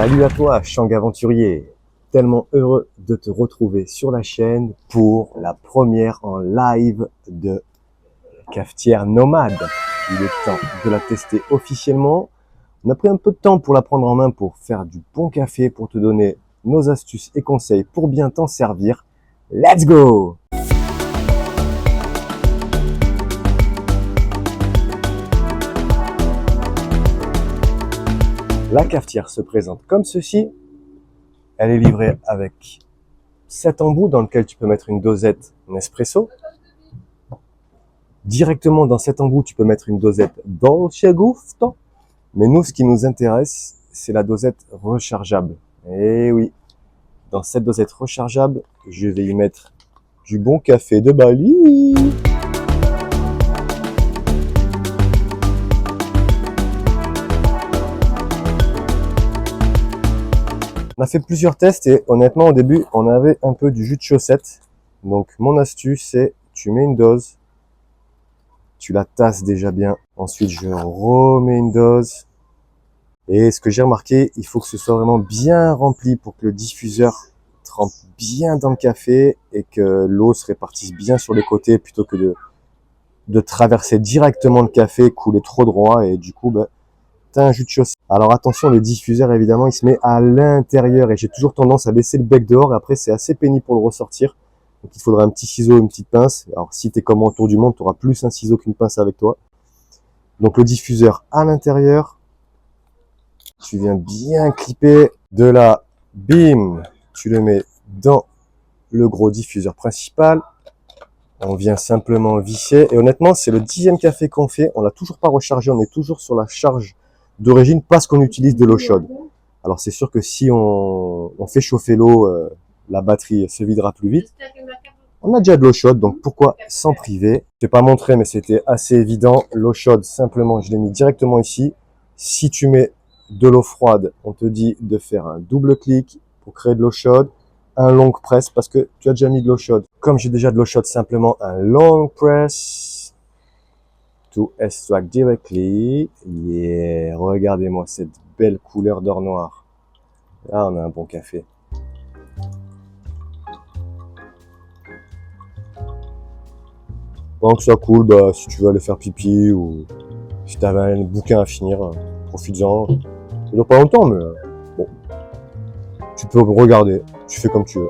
Salut à toi, Shang Aventurier. Tellement heureux de te retrouver sur la chaîne pour la première en live de Cafetière Nomade. Il est temps de la tester officiellement. On a pris un peu de temps pour la prendre en main, pour faire du bon café, pour te donner nos astuces et conseils pour bien t'en servir. Let's go! La cafetière se présente comme ceci. Elle est livrée avec 7 embouts dans lequel tu peux mettre une dosette Nespresso. Directement dans cet embout, tu peux mettre une dosette Dolce Gusto. Mais nous, ce qui nous intéresse, c'est la dosette rechargeable. Et oui, dans cette dosette rechargeable, je vais y mettre du bon café de Bali. On a fait plusieurs tests et honnêtement, au début, on avait un peu du jus de chaussette. Donc, mon astuce, c'est tu mets une dose, tu la tasses déjà bien. Ensuite, je remets une dose. Et ce que j'ai remarqué, il faut que ce soit vraiment bien rempli pour que le diffuseur trempe bien dans le café et que l'eau se répartisse bien sur les côtés plutôt que de traverser directement le café, couler trop droit et du coup, t'as un jus de chaussette. Alors attention, le diffuseur, évidemment, il se met à l'intérieur et j'ai toujours tendance à laisser le bec dehors. Et après, c'est assez pénible pour le ressortir. Donc, il faudra un petit ciseau, une petite pince. Alors, si t'es comme moi autour du monde, tu auras plus un ciseau qu'une pince avec toi. Donc, le diffuseur à l'intérieur. Tu viens bien clipper. De là, bim, tu le mets dans le gros diffuseur principal. On vient simplement visser. Et honnêtement, c'est le 10e café qu'on fait. On l'a toujours pas rechargé. On est toujours sur la charge d'origine parce qu'on utilise de l'eau chaude. Alors c'est sûr que si on fait chauffer l'eau, la batterie se videra plus vite. On a déjà de l'eau chaude, donc pourquoi s'en priver? Je ne t'ai pas montré, mais c'était assez évident. L'eau chaude, simplement, je l'ai mis directement ici. Si tu mets de l'eau froide, on te dit de faire un double clic pour créer de l'eau chaude, un long press parce que tu as déjà mis de l'eau chaude. Comme j'ai déjà de l'eau chaude, simplement un long press. To extract directly. Yeah, regardez-moi cette belle couleur d'or noir. Là, on a un bon café. Pendant que ça coule, si tu veux aller faire pipi ou si tu avais un bouquin à finir, profites-en. Ça dure pas longtemps, mais bon. Tu peux regarder, tu fais comme tu veux.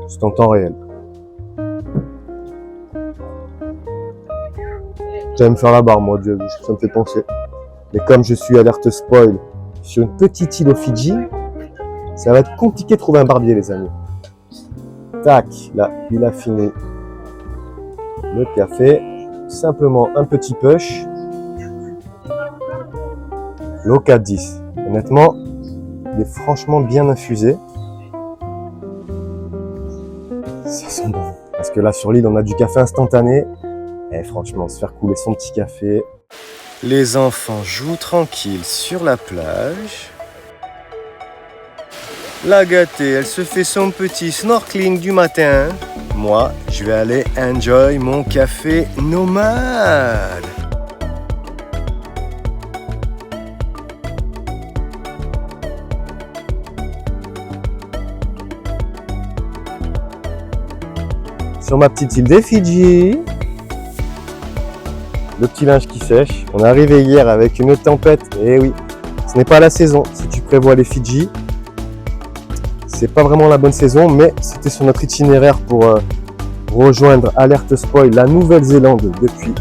C'est en temps réel. J'aime faire la barre, moi, ça me fait penser. Mais comme je suis alerte spoil sur une petite île aux Fidji, ça va être compliqué de trouver un barbier, les amis. Tac, là, il a fini le café. Simplement un petit push. L'eau 4-10. Honnêtement, il est franchement bien infusé. Ça sent bon. Parce que là, sur l'île, on a du café instantané. Et franchement, se faire couler son petit café. Les enfants jouent tranquille sur la plage. La gâtée, elle se fait son petit snorkeling du matin. Moi, je vais aller enjoy mon café nomade. Sur ma petite île des Fidji. Le petit linge qui sèche. On est arrivé hier avec une tempête. Et oui, ce n'est pas la saison. Si tu prévois les Fidji, c'est pas vraiment la bonne saison, mais c'était sur notre itinéraire pour rejoindre Alerte Spoil, la Nouvelle-Zélande depuis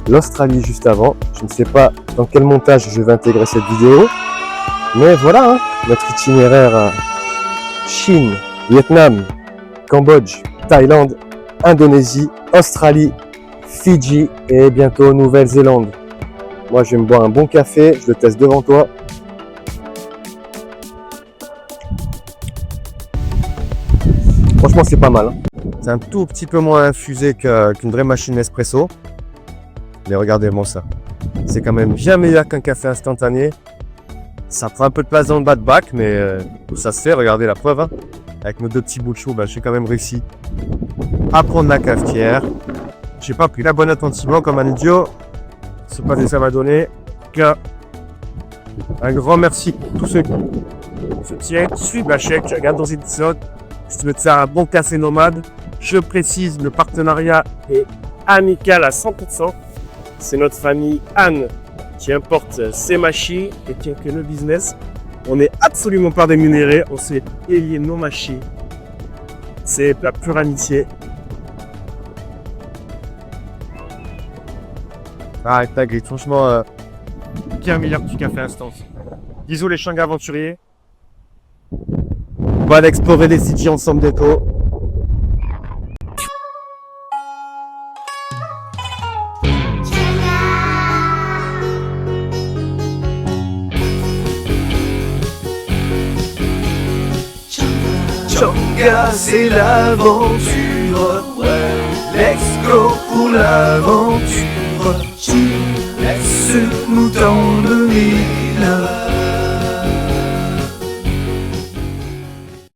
l'Australie juste avant. Je ne sais pas dans quel montage je vais intégrer cette vidéo, mais voilà, notre itinéraire Chine, Vietnam, Cambodge, Thaïlande, Indonésie, Australie, Fidji et bientôt Nouvelle-Zélande. Moi, je vais me boire un bon café, je le teste devant toi. Franchement, c'est pas mal. C'est un tout petit peu moins infusé qu'une vraie machine Nespresso. Mais regardez-moi ça. C'est quand même bien meilleur qu'un café instantané. Ça prend un peu de place dans le bas de bac, mais ça se fait. Regardez la preuve. Avec nos deux petits bouts de chou, j'ai quand même réussi à prendre la cafetière. J'ai pas pris la bonne attentivement comme un idiot. C'est pas ce que ça m'a donné. Un grand merci pour tous ceux qui soutiennent, qui suivent la chaîne, qui regardent nos épisodes. Si tu veux te faire un bon café nomade, je précise, le partenariat est amical à 100%. C'est notre famille Anne qui importe ces machines et qui fait le business. On n'est absolument pas rémunéré, on s'est payé nos machines. C'est la pure amitié. Ah, t'as franchement, qui est un meilleur petit café instance. Bisous les Shanghai aventuriers. On va aller explorer les cités ensemble déco. Shanghai, c'est l'aventure. Let's go pour l'aventure. Laisse-nous t'emmener là.